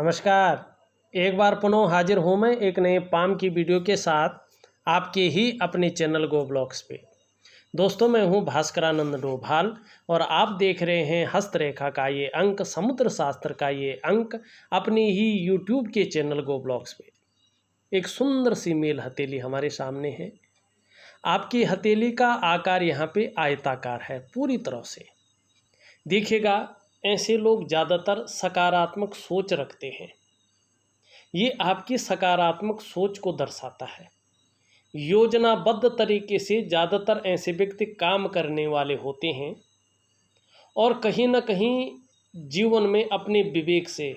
नमस्कार। एक बार पुनः हाजिर हूँ मैं एक नए पाम की वीडियो के साथ आपके ही अपने चैनल गो ब्लॉग्स पे। दोस्तों, मैं हूँ भास्करानंद डोभाल और आप देख रहे हैं हस्तरेखा का ये अंक, समुद्र शास्त्र का ये अंक अपनी ही यूट्यूब के चैनल गो ब्लॉग्स पे। एक सुंदर सी मेल हथेली हमारे सामने है। आपकी हथेली का आकार यहाँ पे आयताकार है पूरी तरह से। देखिएगा, ऐसे लोग ज़्यादातर सकारात्मक सोच रखते हैं। ये आपकी सकारात्मक सोच को दर्शाता है। योजनाबद्ध तरीके से ज़्यादातर ऐसे व्यक्ति काम करने वाले होते हैं और कहीं ना कहीं जीवन में अपने विवेक से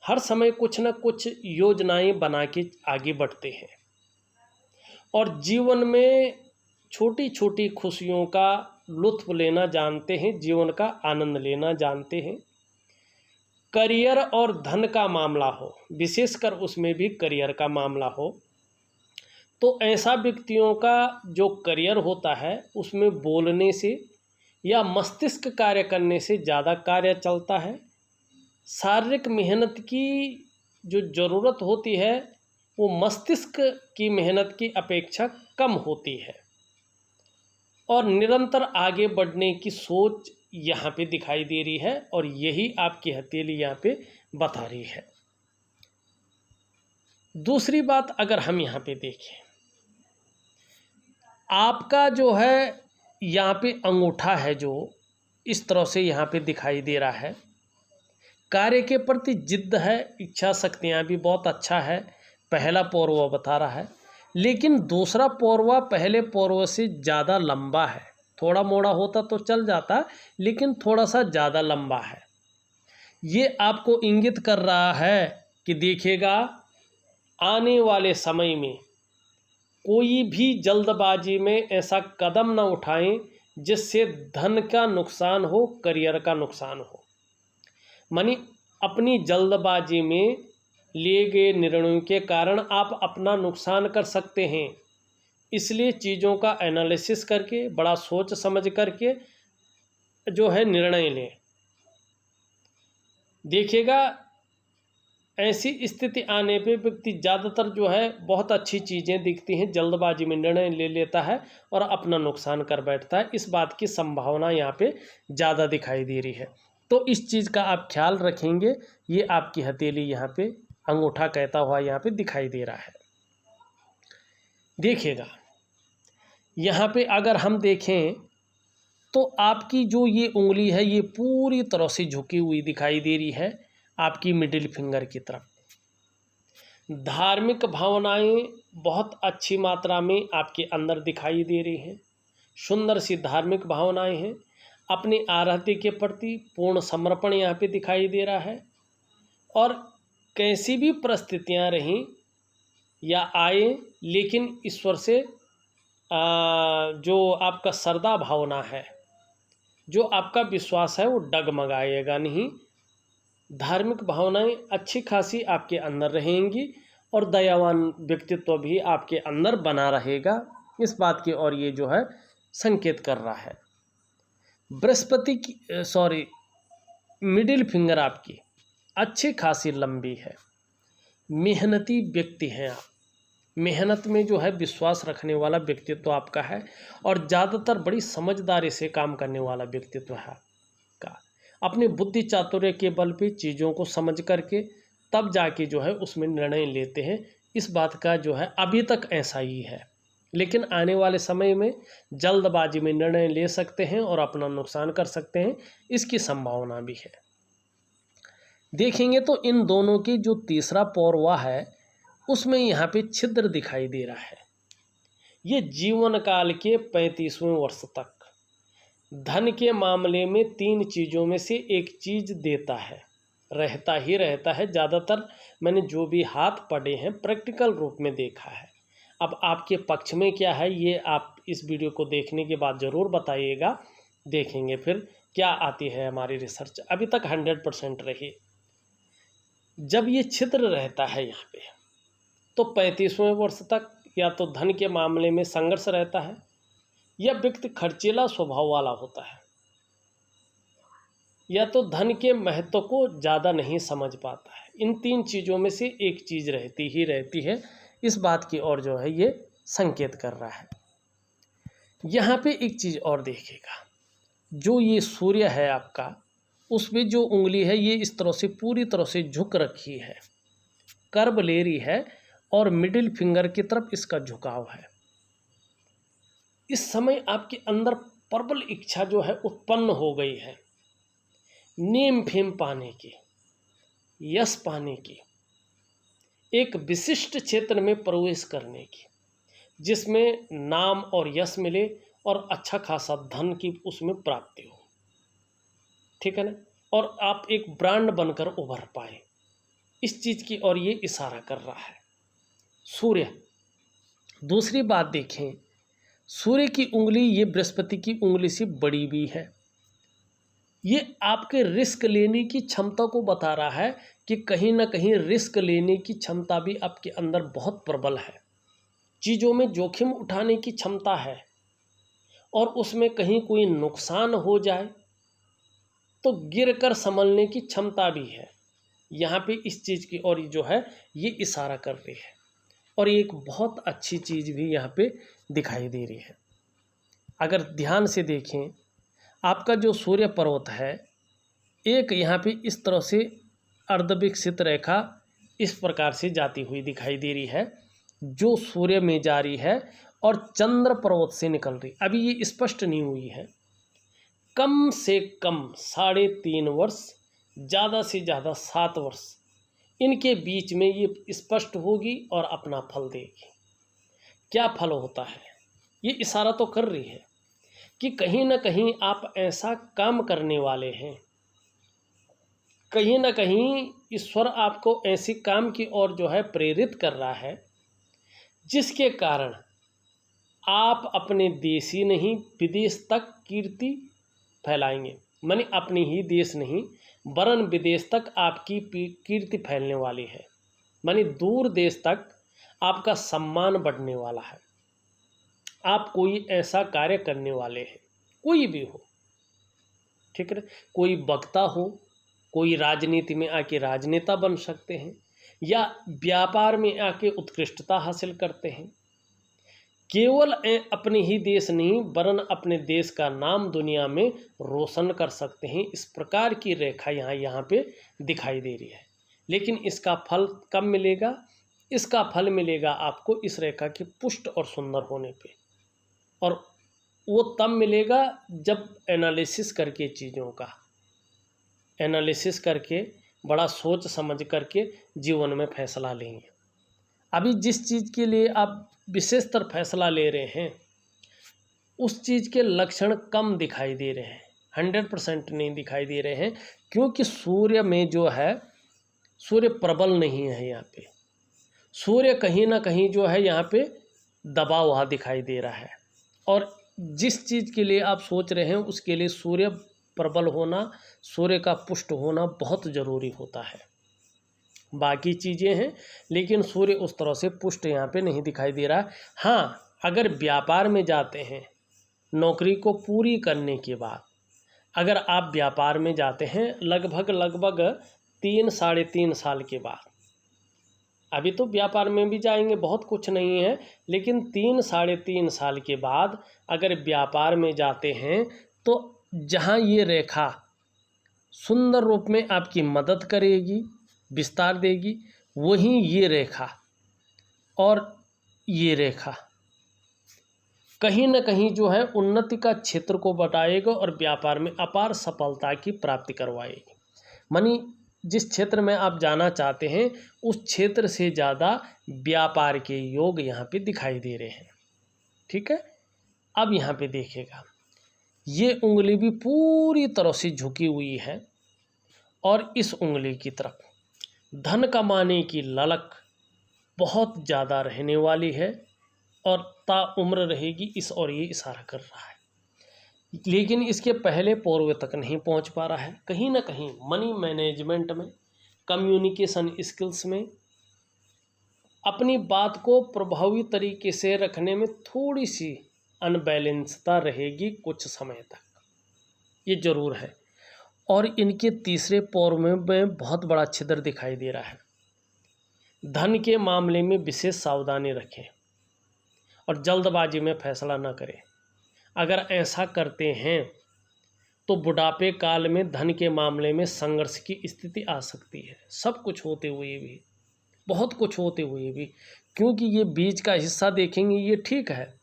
हर समय कुछ न कुछ योजनाएं बना के आगे बढ़ते हैं और जीवन में छोटी छोटी खुशियों का लुत्फ लेना जानते हैं, जीवन का आनंद लेना जानते हैं। करियर और धन का मामला हो, विशेषकर उसमें भी करियर का मामला हो, तो ऐसा व्यक्तियों का जो करियर होता है उसमें बोलने से या मस्तिष्क कार्य करने से ज़्यादा कार्य चलता है। शारीरिक मेहनत की जो ज़रूरत होती है वो मस्तिष्क की मेहनत की अपेक्षा कम होती है और निरंतर आगे बढ़ने की सोच यहाँ पे दिखाई दे रही है और यही आपकी हथेली यहाँ पे बता रही है। दूसरी बात अगर हम यहाँ पे देखें, आपका जो है यहाँ पे अंगूठा है जो इस तरह से यहाँ पे दिखाई दे रहा है। कार्य के प्रति जिद्द है, इच्छा शक्तियाँ भी बहुत अच्छा है, पहला पौरवा बता रहा है। लेकिन दूसरा पौरवा पहले पौरवा से ज़्यादा लंबा है। थोड़ा मोड़ा होता तो चल जाता, लेकिन थोड़ा सा ज़्यादा लंबा है। ये आपको इंगित कर रहा है कि देखिएगा, आने वाले समय में कोई भी जल्दबाजी में ऐसा कदम न उठाएं जिससे धन का नुकसान हो, करियर का नुकसान हो। मानी अपनी जल्दबाजी में लिए गए निर्णयों के कारण आप अपना नुकसान कर सकते हैं। इसलिए चीज़ों का एनालिसिस करके, बड़ा सोच समझ करके जो है निर्णय लें। देखिएगा, ऐसी स्थिति आने पे व्यक्ति ज़्यादातर जो है बहुत अच्छी चीज़ें दिखती हैं, जल्दबाजी में निर्णय ले लेता है और अपना नुकसान कर बैठता है। इस बात की संभावना यहाँ पे ज़्यादा दिखाई दे रही है। तो इस चीज़ का आप ख्याल रखेंगे। ये आपकी हथेली यहाँ पे अंगूठा कहता हुआ यहाँ पे दिखाई दे रहा है। देखिएगा, यहाँ पे अगर हम देखें तो आपकी जो ये उंगली है ये पूरी तरह से झुकी हुई दिखाई दे रही है आपकी मिडिल फिंगर की तरफ। धार्मिक भावनाएं बहुत अच्छी मात्रा में आपके अंदर दिखाई दे रही हैं। सुंदर सी धार्मिक भावनाएं हैं। अपने आराध्य के प्रति पूर्ण समर्पण यहाँ पे दिखाई दे रहा है और कैसी भी परिस्थितियाँ रहें या आए, लेकिन ईश्वर से जो आपका श्रद्धा भावना है, जो आपका विश्वास है वो डगमगाएगा नहीं। धार्मिक भावनाएं अच्छी खासी आपके अंदर रहेंगी और दयावान व्यक्तित्व भी आपके अंदर बना रहेगा। इस बात की और ये जो है संकेत कर रहा है। बृहस्पति की मिडिल फिंगर आपकी अच्छी खासी लंबी है। मेहनती व्यक्ति हैं आप। मेहनत में जो है विश्वास रखने वाला व्यक्तित्व आपका है और ज़्यादातर बड़ी समझदारी से काम करने वाला व्यक्तित्व है आपका। अपने बुद्धि चातुर्य के बल पे चीज़ों को समझ करके तब जाके जो है उसमें निर्णय लेते हैं। इस बात का जो है अभी तक ऐसा ही है, लेकिन आने वाले समय में जल्दबाजी में निर्णय ले सकते हैं और अपना नुकसान कर सकते हैं, इसकी संभावना भी है। देखेंगे तो इन दोनों की जो तीसरा पौरवा है उसमें यहाँ पे छिद्र दिखाई दे रहा है। ये जीवन काल के 35वें वर्ष तक धन के मामले में 3 चीज़ों में से एक चीज़ देता है, रहता ही रहता है। ज़्यादातर मैंने जो भी हाथ पढ़े हैं प्रैक्टिकल रूप में देखा है। अब आपके पक्ष में क्या है ये आप इस वीडियो को देखने के बाद ज़रूर बताइएगा। देखेंगे फिर क्या आती है हमारी रिसर्च। अभी तक 100% रही। जब ये छिद्र रहता है यहाँ पे तो 35वें वर्ष तक या तो धन के मामले में संघर्ष रहता है या व्यक्ति खर्चीला स्वभाव वाला होता है या तो धन के महत्व को ज़्यादा नहीं समझ पाता है। इन 3 चीज़ों में से एक चीज़ रहती ही रहती है। इस बात की ओर जो है ये संकेत कर रहा है। यहाँ पे एक चीज़ और देखिएगा, जो ये सूर्य है आपका, उसमें जो उंगली है ये इस तरह से पूरी तरह से झुक रखी है, कर्व ले रही है और मिडिल फिंगर की तरफ इसका झुकाव है। इस समय आपके अंदर प्रबल इच्छा जो है उत्पन्न हो गई है, नेम फेम पाने की, यश पाने की, एक विशिष्ट क्षेत्र में प्रवेश करने की, जिसमें नाम और यश मिले और अच्छा खासा धन की उसमें प्राप्ति हो, ठीक है ना, और आप एक ब्रांड बनकर उभर पाए। इस चीज़ की ओर ये इशारा कर रहा है सूर्य। दूसरी बात देखें, सूर्य की उंगली ये बृहस्पति की उंगली से बड़ी भी है। ये आपके रिस्क लेने की क्षमता को बता रहा है कि कहीं ना कहीं रिस्क लेने की क्षमता भी आपके अंदर बहुत प्रबल है। चीज़ों में जोखिम उठाने की क्षमता है और उसमें कहीं कोई नुकसान हो जाए तो गिर कर संभलने की क्षमता भी है। यहाँ पे इस चीज़ की और जो है ये इशारा कर रही है। और एक बहुत अच्छी चीज़ भी यहाँ पे दिखाई दे रही है। अगर ध्यान से देखें, आपका जो सूर्य पर्वत है, एक यहाँ पे इस तरह से अर्धविकसित रेखा इस प्रकार से जाती हुई दिखाई दे रही है, जो सूर्य में जा रही है और चंद्र पर्वत से निकल रही। अभी ये स्पष्ट नहीं हुई है। कम से कम 3.5 वर्ष, ज़्यादा से ज़्यादा 7 वर्ष इनके बीच में ये स्पष्ट होगी और अपना फल देगी। क्या फल होता है, ये इशारा तो कर रही है कि कहीं ना कहीं आप ऐसा काम करने वाले हैं, कहीं ना कहीं ईश्वर आपको ऐसी काम की ओर जो है प्रेरित कर रहा है, जिसके कारण आप अपने देश ही नहीं विदेश तक कीर्ति फैलाएंगे। माने अपने ही देश नहीं वरन विदेश तक आपकी कीर्ति फैलने वाली है। माने दूर देश तक आपका सम्मान बढ़ने वाला है। आप कोई ऐसा कार्य करने वाले हैं, कोई भी हो, ठीक है, कोई वक्ता हो, कोई राजनीति में आके राजनेता बन सकते हैं या व्यापार में आके उत्कृष्टता हासिल करते हैं। केवल अपने ही देश नहीं वरन अपने देश का नाम दुनिया में रोशन कर सकते हैं। इस प्रकार की रेखा यहाँ पे दिखाई दे रही है। लेकिन इसका फल कब मिलेगा? इसका फल मिलेगा आपको इस रेखा के पुष्ट और सुंदर होने पे, और वो तब मिलेगा जब एनालिसिस करके, चीज़ों का एनालिसिस करके, बड़ा सोच समझ करके जीवन में फैसला लेंगे। अभी जिस चीज़ के लिए आप विशेषतर फैसला ले रहे हैं, उस चीज़ के लक्षण कम दिखाई दे रहे हैं, 100% नहीं दिखाई दे रहे हैं, क्योंकि सूर्य में जो है, सूर्य प्रबल नहीं है। यहाँ पे सूर्य कहीं ना कहीं जो है यहाँ पे दबा हुआ दिखाई दे रहा है, और जिस चीज़ के लिए आप सोच रहे हैं उसके लिए सूर्य प्रबल होना, सूर्य का पुष्ट होना बहुत ज़रूरी होता है। बाकी चीज़ें हैं लेकिन सूर्य उस तरह से पुष्ट यहाँ पे नहीं दिखाई दे रहा। हाँ, अगर व्यापार में जाते हैं, नौकरी को पूरी करने के बाद अगर आप व्यापार में जाते हैं लगभग 3-3.5 साल के बाद, अभी तो व्यापार में भी जाएंगे, बहुत कुछ नहीं है, लेकिन 3-3.5 साल के बाद अगर व्यापार में जाते हैं तो जहाँ ये रेखा सुंदर रूप में आपकी मदद करेगी, विस्तार देगी, वहीं ये रेखा और ये रेखा कहीं न कहीं जो है उन्नति का क्षेत्र को बताएगा और व्यापार में अपार सफलता की प्राप्ति करवाएगी। मानी जिस क्षेत्र में आप जाना चाहते हैं उस क्षेत्र से ज़्यादा व्यापार के योग यहाँ पे दिखाई दे रहे हैं, ठीक है। अब यहाँ पे देखिएगा, ये उंगली भी पूरी तरह से झुकी हुई है और इस उंगली की तरफ धन कमाने की ललक बहुत ज़्यादा रहने वाली है और ताउम्र रहेगी, इस और ये इशारा कर रहा है। लेकिन इसके पहले पूर्व तक नहीं पहुंच पा रहा है। कहीं ना कहीं मनी मैनेजमेंट में, कम्युनिकेशन स्किल्स में, अपनी बात को प्रभावी तरीके से रखने में थोड़ी सी अनबैलेंसता रहेगी कुछ समय तक, ये ज़रूर है। और इनके तीसरे पौर में बहुत बड़ा छिद्र दिखाई दे रहा है। धन के मामले में विशेष सावधानी रखें और जल्दबाजी में फैसला न करें। अगर ऐसा करते हैं तो बुढ़ापे काल में धन के मामले में संघर्ष की स्थिति आ सकती है। सब कुछ होते हुए भी, बहुत कुछ होते हुए भी, क्योंकि ये बीच का हिस्सा देखेंगे ये ठीक है,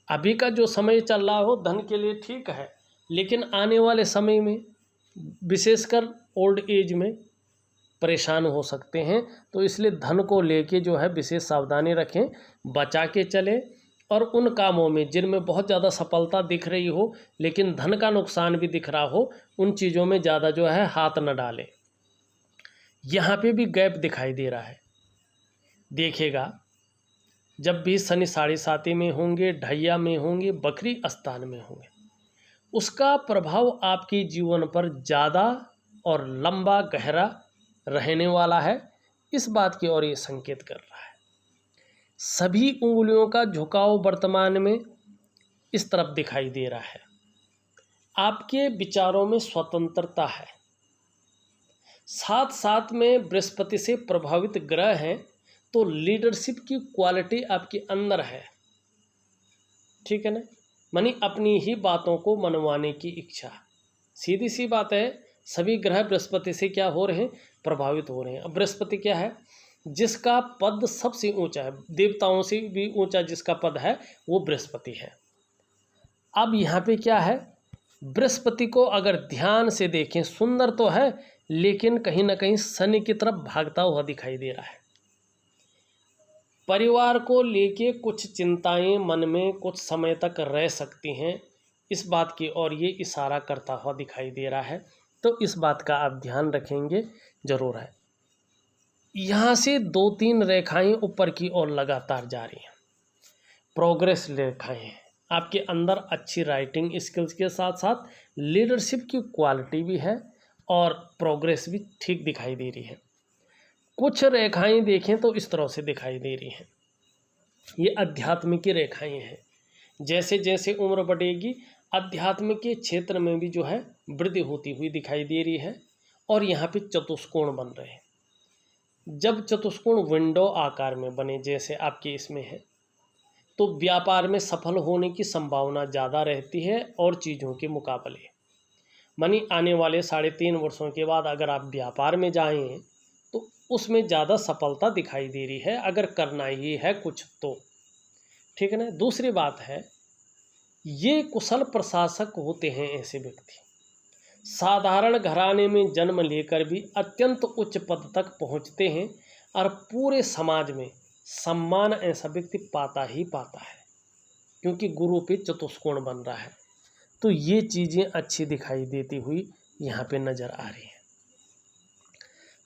अभी का जो समय चल रहा हो धन के लिए ठीक है, लेकिन आने वाले समय में विशेषकर ओल्ड एज में परेशान हो सकते हैं। तो इसलिए धन को लेके जो है विशेष सावधानी रखें, बचा के चलें और उन कामों में जिनमें बहुत ज़्यादा सफलता दिख रही हो लेकिन धन का नुकसान भी दिख रहा हो, उन चीज़ों में ज़्यादा जो है हाथ न डालें। यहाँ पे भी गैप दिखाई दे रहा है, देखिएगा जब भी शनि साढ़े साती में होंगे, ढैया में होंगे, बकरी स्थान में होंगे, उसका प्रभाव आपके जीवन पर ज़्यादा और लंबा गहरा रहने वाला है। इस बात की ओर ये संकेत कर रहा है। सभी उंगलियों का झुकाव वर्तमान में इस तरफ दिखाई दे रहा है। आपके विचारों में स्वतंत्रता है, साथ साथ में बृहस्पति से प्रभावित ग्रह हैं, तो लीडरशिप की क्वालिटी आपके अंदर है, ठीक है ना, मानी अपनी ही बातों को मनवाने की इच्छा। सीधी सी बात है, सभी ग्रह बृहस्पति से क्या हो रहे हैं, प्रभावित हो रहे हैं। अब बृहस्पति क्या है, जिसका पद सबसे ऊंचा है, देवताओं से भी ऊंचा जिसका पद है वो बृहस्पति है। अब यहाँ पे क्या है, बृहस्पति को अगर ध्यान से देखें, सुंदर तो है लेकिन कहीं ना कहीं शनि की तरफ भागता हुआ दिखाई दे रहा है। परिवार को लेके कुछ चिंताएं मन में कुछ समय तक रह सकती हैं, इस बात की ओर ये इशारा करता हुआ दिखाई दे रहा है। तो इस बात का आप ध्यान रखेंगे जरूर है। यहाँ से 2-3 रेखाएं ऊपर की ओर लगातार जा रही हैं, प्रोग्रेस रेखाएं हैं। आपके अंदर अच्छी राइटिंग स्किल्स के साथ साथ लीडरशिप की क्वालिटी भी है और प्रोग्रेस भी ठीक दिखाई दे रही है। कुछ रेखाएं देखें तो इस तरह से दिखाई दे रही हैं, ये अध्यात्म की रेखाएं हैं। जैसे जैसे उम्र बढ़ेगी अध्यात्म के क्षेत्र में भी जो है वृद्धि होती हुई दिखाई दे रही है। और यहाँ पे चतुष्कोण बन रहे हैं। जब चतुष्कोण विंडो आकार में बने जैसे आपके इसमें है, तो व्यापार में सफल होने की संभावना ज़्यादा रहती है और चीज़ों के मुकाबले। मानी आने वाले 3.5 वर्षों के बाद अगर आप व्यापार में जाएं तो उसमें ज़्यादा सफलता दिखाई दे रही है, अगर करना ही है कुछ तो, ठीक है ना। दूसरी बात है, ये कुशल प्रशासक होते हैं ऐसे व्यक्ति, साधारण घराने में जन्म लेकर भी अत्यंत उच्च पद तक पहुंचते हैं और पूरे समाज में सम्मान ऐसा व्यक्ति पाता ही पाता है, क्योंकि गुरु पे चतुष्कोण बन रहा है। तो ये चीज़ें अच्छी दिखाई देती हुई यहाँ पे नज़र आ रही हैं।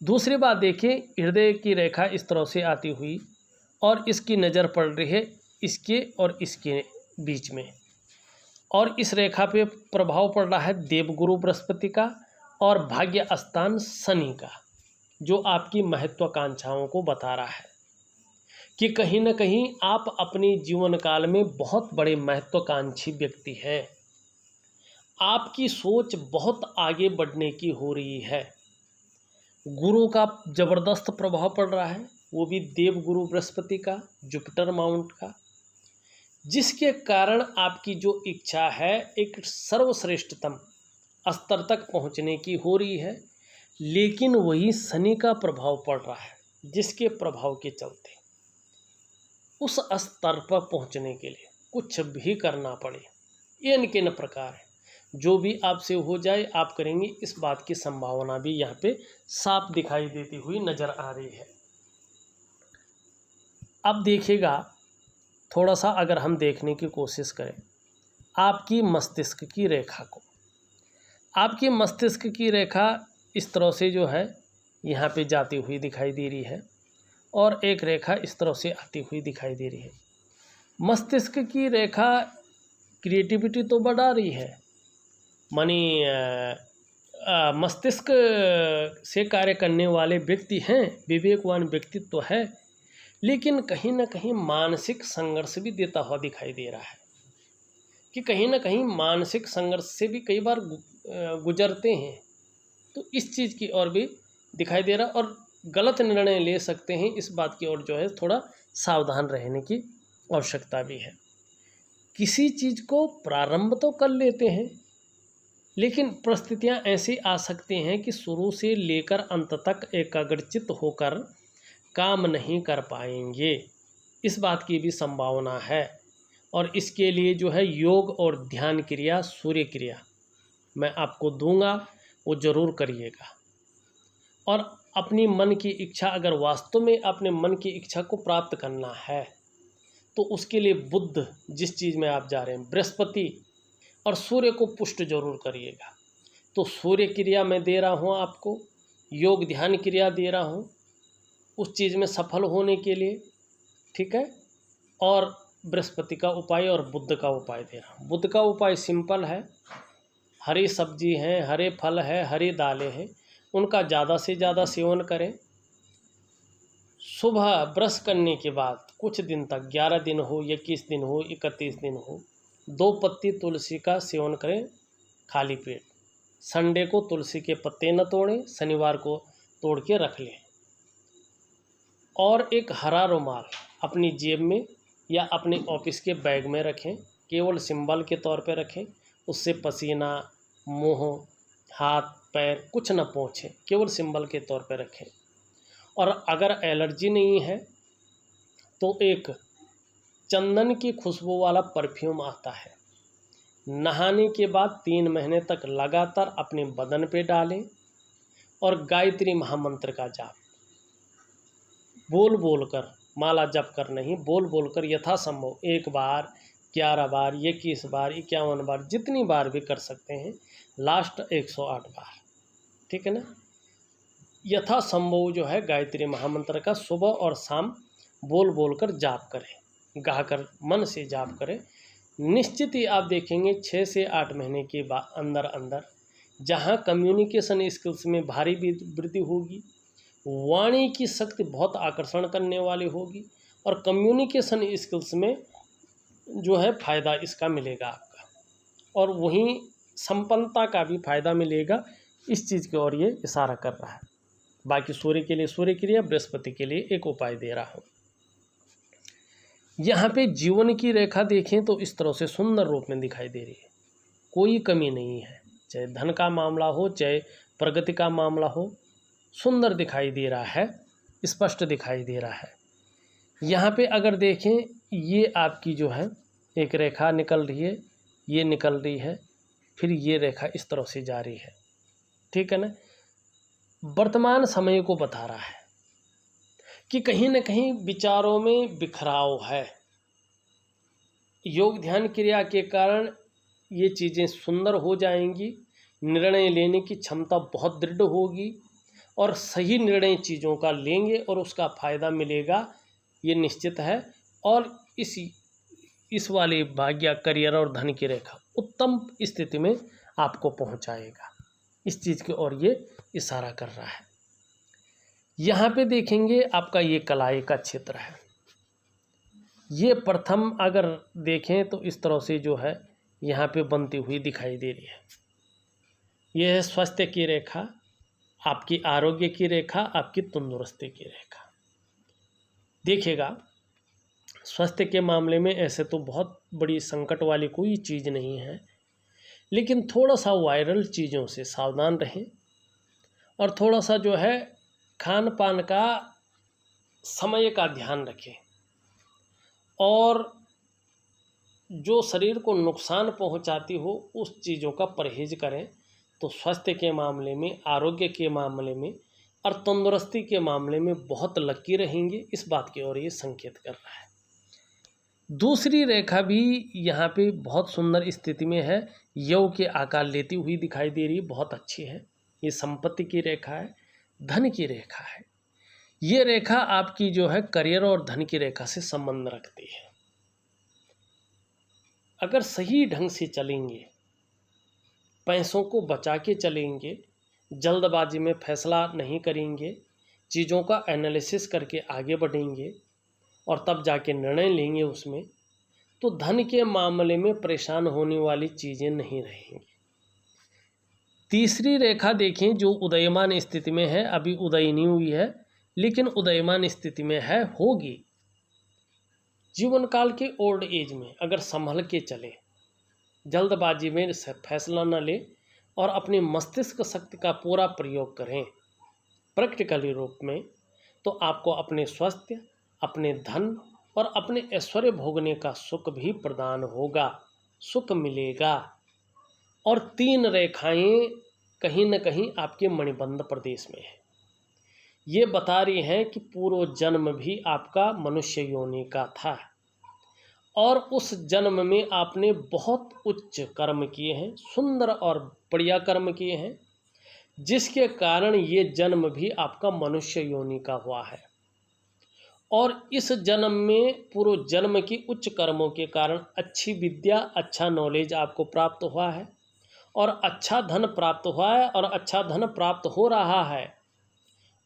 दूसरी बात देखिए, हृदय की रेखा इस तरह से आती हुई और इसकी नज़र पड़ रही है इसके और इसके बीच में, और इस रेखा पे प्रभाव पड़ रहा है देवगुरु बृहस्पति का और भाग्य स्थान शनि का, जो आपकी महत्वाकांक्षाओं को बता रहा है कि कहीं ना कहीं आप अपने जीवन काल में बहुत बड़े महत्वाकांक्षी व्यक्ति हैं। आपकी सोच बहुत आगे बढ़ने की हो रही है। गुरु का जबरदस्त प्रभाव पड़ रहा है, वो भी देवगुरु बृहस्पति का, जुपिटर माउंट का, जिसके कारण आपकी जो इच्छा है एक सर्वश्रेष्ठतम स्तर तक पहुंचने की हो रही है। लेकिन वही शनि का प्रभाव पड़ रहा है, जिसके प्रभाव के चलते उस स्तर पर पहुंचने के लिए कुछ भी करना पड़े, ये न प्रकार है। जो भी आपसे हो जाए आप करेंगे, इस बात की संभावना भी यहाँ पे साफ दिखाई देती हुई नज़र आ रही है। अब देखिएगा, थोड़ा सा अगर हम देखने की कोशिश करें आपकी मस्तिष्क की रेखा को, आपकी मस्तिष्क की रेखा इस तरह से जो है यहाँ पे जाती हुई दिखाई दे रही है और एक रेखा इस तरह से आती हुई दिखाई दे रही है। मस्तिष्क की रेखा क्रिएटिविटी तो बढ़ा रही है, मानी मस्तिष्क से कार्य करने वाले व्यक्ति हैं, विवेकवान व्यक्तित्व तो है, लेकिन कहीं ना कहीं मानसिक संघर्ष भी देता हुआ दिखाई दे रहा है कि कहीं ना कहीं मानसिक संघर्ष से भी कई बार गुजरते हैं, तो इस चीज़ की ओर भी दिखाई दे रहा, और गलत निर्णय ले सकते हैं, इस बात की ओर जो है थोड़ा सावधान रहने की आवश्यकता भी है। किसी चीज़ को प्रारंभ तो कर लेते हैं, लेकिन परिस्थितियां ऐसी आ सकती हैं कि शुरू से लेकर अंत तक एकाग्रचित्त होकर काम नहीं कर पाएंगे, इस बात की भी संभावना है। और इसके लिए जो है योग और ध्यान क्रिया, सूर्य क्रिया मैं आपको दूंगा, वो ज़रूर करिएगा। और अपनी मन की इच्छा, अगर वास्तव में अपने मन की इच्छा को प्राप्त करना है, तो उसके लिए बुध, जिस चीज़ में आप जा रहे हैं, बृहस्पति और सूर्य को पुष्ट जरूर करिएगा। तो सूर्य क्रिया मैं दे रहा हूँ आपको, योग ध्यान क्रिया दे रहा हूँ उस चीज़ में सफल होने के लिए, ठीक है। और बृहस्पति का उपाय और बुध का उपाय दे रहा हूँ। बुध का उपाय सिंपल है, हरी सब्जी हैं, हरे फल है, हरी दालें हैं, उनका ज़्यादा से ज़्यादा सेवन करें। सुबह ब्रश करने के बाद कुछ दिन तक, 11 दिन हो, 21 दिन हो, 31 दिन हो, 2 पत्ती तुलसी का सेवन करें खाली पेट। संडे को तुलसी के पत्ते न तोड़ें, शनिवार को तोड़ के रख लें। और एक हरा रुमाल अपनी जेब में या अपने ऑफिस के बैग में रखें, केवल सिंबल के तौर पे रखें, उससे पसीना, मुंह, हाथ पैर कुछ न पहुँचे, केवल सिंबल के तौर पे रखें। और अगर एलर्जी नहीं है तो एक चंदन की खुशबू वाला परफ्यूम आता है, नहाने के बाद 3 महीने तक लगातार अपने बदन पे डालें। और गायत्री महामंत्र का जाप बोल बोल कर, माला जप कर नहीं, बोल बोल कर यथासंभव 1 बार, 11 बार, 21 बार, 51 बार, जितनी बार भी कर सकते हैं, लास्ट 108 बार, ठीक है ना। यथासंभव जो है गायत्री महामंत्र का सुबह और शाम बोल बोल कर जाप करें, गाकर मन से जाप करें। निश्चित ही आप देखेंगे 6 से 8 महीने के अंदर अंदर जहाँ कम्युनिकेशन स्किल्स में भारी वृद्धि होगी, वाणी की शक्ति बहुत आकर्षण करने वाली होगी, और कम्युनिकेशन स्किल्स में जो है फ़ायदा इसका मिलेगा आपका, और वहीं संपन्नता का भी फायदा मिलेगा। इस चीज़ की ओर ये इशारा कर रहा है। बाकी सूर्य के लिए सूर्य क्रिया, बृहस्पति के लिए एक उपाय दे रहा हूँ। यहाँ पे जीवन की रेखा देखें तो इस तरह से सुंदर रूप में दिखाई दे रही है, कोई कमी नहीं है, चाहे धन का मामला हो, चाहे प्रगति का मामला हो, सुंदर दिखाई दे रहा है, स्पष्ट दिखाई दे रहा है। यहाँ पे अगर देखें, ये आपकी जो है एक रेखा निकल रही है, ये निकल रही है, फिर ये रेखा इस तरह से जा रही है, ठीक है ना। वर्तमान समय को बता रहा है कि कहीं न कहीं विचारों में बिखराव है। योग ध्यान क्रिया के कारण ये चीज़ें सुंदर हो जाएंगी, निर्णय लेने की क्षमता बहुत दृढ़ होगी, और सही निर्णय चीज़ों का लेंगे और उसका फ़ायदा मिलेगा, ये निश्चित है। और इस वाले भाग्य, करियर और धन की रेखा उत्तम स्थिति में आपको पहुंचाएगा, इस चीज़ की ओर ये इशारा कर रहा है। यहाँ पे देखेंगे आपका ये कलाई का क्षेत्र है, ये प्रथम अगर देखें तो इस तरह से जो है यहाँ पे बनती हुई दिखाई दे रही है। यह है स्वास्थ्य की रेखा, आपकी आरोग्य की रेखा, आपकी तंदुरुस्ती की रेखा। देखिएगा, स्वास्थ्य के मामले में ऐसे तो बहुत बड़ी संकट वाली कोई चीज़ नहीं है, लेकिन थोड़ा सा वायरल चीज़ों से सावधान रहें, और थोड़ा सा जो है खान पान का समय का ध्यान रखें, और जो शरीर को नुकसान पहुंचाती हो उस चीज़ों का परहेज करें। तो स्वास्थ्य के मामले में, आरोग्य के मामले में और तंदुरुस्ती के मामले में बहुत लकी रहेंगे, इस बात की ओर ये संकेत कर रहा है। दूसरी रेखा भी यहाँ पे बहुत सुंदर स्थिति में है, यव के आकार लेती हुई दिखाई दे रही है, बहुत अच्छी है। ये संपत्ति की रेखा है, धन की रेखा है। ये रेखा आपकी जो है करियर और धन की रेखा से संबंध रखती है। अगर सही ढंग से चलेंगे, पैसों को बचा के चलेंगे, जल्दबाजी में फैसला नहीं करेंगे, चीज़ों का एनालिसिस करके आगे बढ़ेंगे और तब जाके निर्णय लेंगे उसमें, तो धन के मामले में परेशान होने वाली चीज़ें नहीं रहेंगी। तीसरी रेखा देखें जो उदयमान स्थिति में है, अभी उदय नहीं हुई है लेकिन उदयमान स्थिति में है, होगी। जीवन काल के ओल्ड एज में अगर संभल के चले, जल्दबाजी में फैसला न ले और अपनी मस्तिष्क शक्ति का पूरा प्रयोग करें प्रैक्टिकली रूप में, तो आपको अपने स्वास्थ्य, अपने धन और अपने ऐश्वर्य भोगने का सुख भी प्रदान होगा, सुख मिलेगा। और 3 रेखाएं कहीं न कहीं आपके मणिबंध प्रदेश में है। ये बता रही हैं कि पूर्व जन्म भी आपका मनुष्य योनि का था और उस जन्म में आपने बहुत उच्च कर्म किए हैं, सुंदर और बढ़िया कर्म किए हैं, जिसके कारण ये जन्म भी आपका मनुष्य योनि का हुआ है। और इस जन्म में पूर्व जन्म की उच्च कर्मों के कारण अच्छी विद्या, अच्छा नॉलेज आपको प्राप्त हुआ है और अच्छा धन प्राप्त हुआ है और अच्छा धन प्राप्त हो रहा है।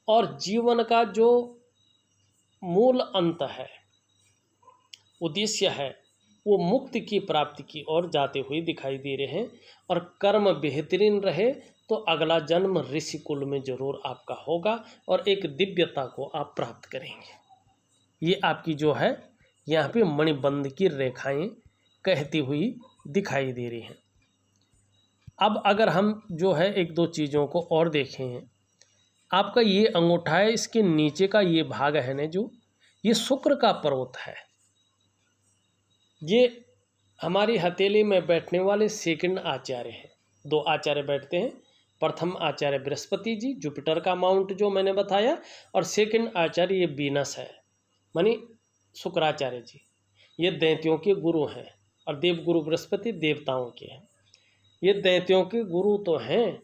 और जीवन का जो मूल अंत है, उद्देश्य है, वो मुक्ति की प्राप्ति की ओर जाते हुए दिखाई दे रहे हैं। और कर्म बेहतरीन रहे तो अगला जन्म ऋषि कुल में जरूर आपका होगा और एक दिव्यता को आप प्राप्त करेंगे। ये आपकी जो है यहाँ पे मणिबंध की रेखाएं कहती हुई दिखाई दे रही हैं। अब अगर हम जो है 1-2 चीज़ों को और देखें, आपका ये अंगूठा है, इसके नीचे का ये भाग है ना, जो ये शुक्र का पर्वत है। ये हमारी हथेली में बैठने वाले सेकंड आचार्य हैं। 2 आचार्य बैठते हैं। प्रथम आचार्य बृहस्पति जी, जुपिटर का माउंट जो मैंने बताया, और सेकंड आचार्य ये वीनस है, मानी शुक्राचार्य जी। ये दैत्यों के गुरु हैं और देवगुरु बृहस्पति देवताओं के हैं। ये दैत्यों के गुरु तो हैं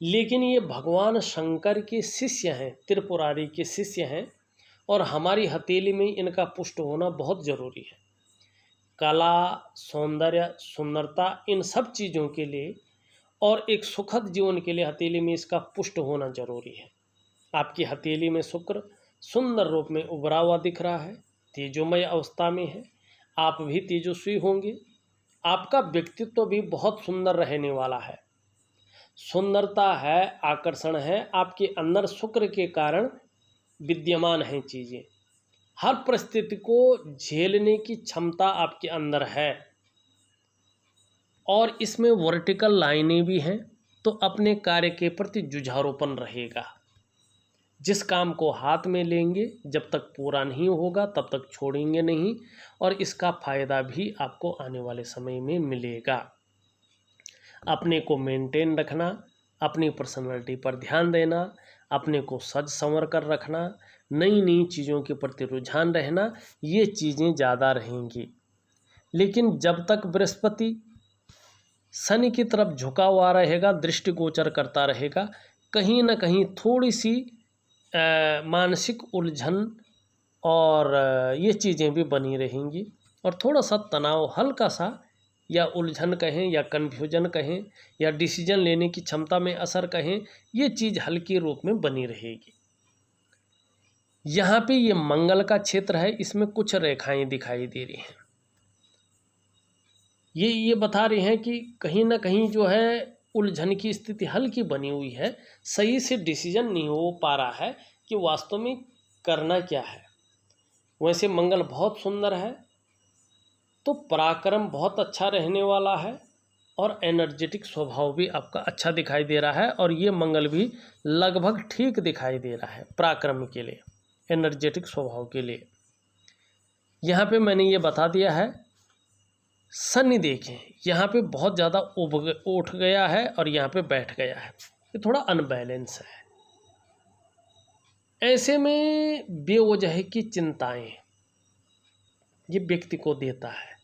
लेकिन ये भगवान शंकर के शिष्य हैं, त्रिपुरारी के शिष्य हैं और हमारी हथेली में इनका पुष्ट होना बहुत ज़रूरी है। कला, सौंदर्य, सुंदरता, इन सब चीज़ों के लिए और एक सुखद जीवन के लिए हथेली में इसका पुष्ट होना जरूरी है। आपकी हथेली में शुक्र सुंदर रूप में उभरा हुआ दिख रहा है, तेजोमय अवस्था में है, आप भी तेजस्वी होंगे। आपका व्यक्तित्व भी बहुत सुंदर रहने वाला है, सुंदरता है, आकर्षण है, आपके अंदर शुक्र के कारण विद्यमान हैं चीज़ें। हर परिस्थिति को झेलने की क्षमता आपके अंदर है और इसमें वर्टिकल लाइनें भी हैं, तो अपने कार्य के प्रति जुझारूपन रहेगा। जिस काम को हाथ में लेंगे जब तक पूरा नहीं होगा तब तक छोड़ेंगे नहीं और इसका फ़ायदा भी आपको आने वाले समय में मिलेगा। अपने को मेंटेन रखना, अपनी पर्सनालिटी पर ध्यान देना, अपने को सज संवर कर रखना, नई नई चीज़ों के प्रति रुझान रहना, ये चीज़ें ज़्यादा रहेंगी। लेकिन जब तक बृहस्पति शनि की तरफ झुका हुआ रहेगा, दृष्टिगोचर करता रहेगा, कहीं ना कहीं थोड़ी सी मानसिक उलझन और ये चीज़ें भी बनी रहेंगी और थोड़ा सा तनाव, हल्का सा, या उलझन कहें या कन्फ्यूजन कहें या डिसीजन लेने की क्षमता में असर कहें, ये चीज़ हल्की रूप में बनी रहेगी। यहाँ पे ये मंगल का क्षेत्र है, इसमें कुछ रेखाएं दिखाई दे रही हैं। ये बता रही हैं कि कहीं ना कहीं जो है उलझन की स्थिति हल्की बनी हुई है, सही से डिसीजन नहीं हो पा रहा है कि वास्तव में करना क्या है। वैसे मंगल बहुत सुंदर है, तो पराक्रम बहुत अच्छा रहने वाला है और एनर्जेटिक स्वभाव भी आपका अच्छा दिखाई दे रहा है और ये मंगल भी लगभग ठीक दिखाई दे रहा है पराक्रम के लिए, एनर्जेटिक स्वभाव के लिए। यहाँ पे मैंने ये बता दिया है। शनि देखें, यहाँ पे बहुत ज़्यादा उठ गया है और यहाँ पे बैठ गया है, ये थोड़ा अनबैलेंस है। ऐसे में बेवजह की चिंताएं ये व्यक्ति को देता है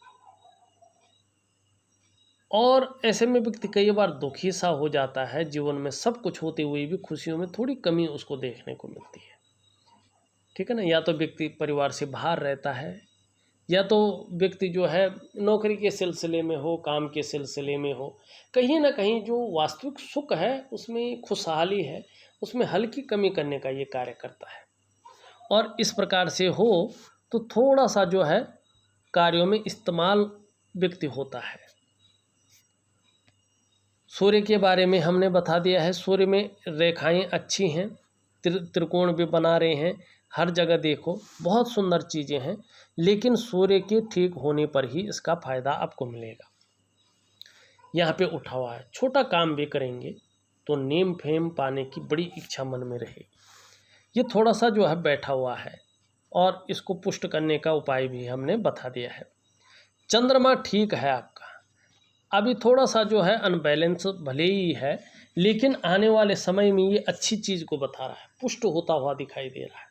और ऐसे में व्यक्ति कई बार दुखी सा हो जाता है। जीवन में सब कुछ होते हुए भी खुशियों में थोड़ी कमी उसको देखने को मिलती है, ठीक है ना। या तो व्यक्ति परिवार से बाहर रहता है, या तो व्यक्ति जो है नौकरी के सिलसिले में हो, काम के सिलसिले में हो, कहीं ना कहीं जो वास्तविक सुख है उसमें, खुशहाली है उसमें हल्की कमी करने का ये कार्य करता है। और इस प्रकार से हो तो थोड़ा सा जो है कार्यों में इस्तेमाल व्यक्ति होता है। सूर्य के बारे में हमने बता दिया है। सूर्य में रेखाएं अच्छी हैं, त्रिकोण भी बना रहे हैं, हर जगह देखो बहुत सुंदर चीज़ें हैं, लेकिन सूर्य के ठीक होने पर ही इसका फ़ायदा आपको मिलेगा। यहाँ पे उठा हुआ है, छोटा काम भी करेंगे तो नेम फेम पाने की बड़ी इच्छा मन में रहेगी। ये थोड़ा सा जो है बैठा हुआ है और इसको पुष्ट करने का उपाय भी हमने बता दिया है। चंद्रमा ठीक है आपका, अभी थोड़ा सा जो है अनबैलेंस भले ही है, लेकिन आने वाले समय में ये अच्छी चीज़ को बता रहा है, पुष्ट होता हुआ दिखाई दे रहा है।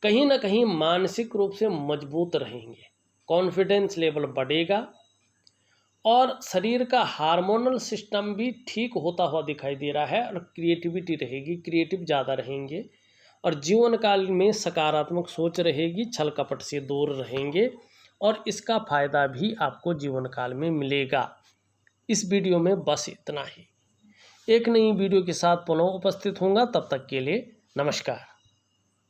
कहीं ना कहीं मानसिक रूप से मजबूत रहेंगे, कॉन्फिडेंस लेवल बढ़ेगा और शरीर का हार्मोनल सिस्टम भी ठीक होता हुआ दिखाई दे रहा है और क्रिएटिविटी रहेगी, क्रिएटिव ज़्यादा रहेंगे और जीवन काल में सकारात्मक सोच रहेगी, छल कपट से दूर रहेंगे और इसका फ़ायदा भी आपको जीवन काल में मिलेगा। इस वीडियो में बस इतना ही। एक नई वीडियो के साथ पुनः उपस्थित होऊंगा, तब तक के लिए नमस्कार।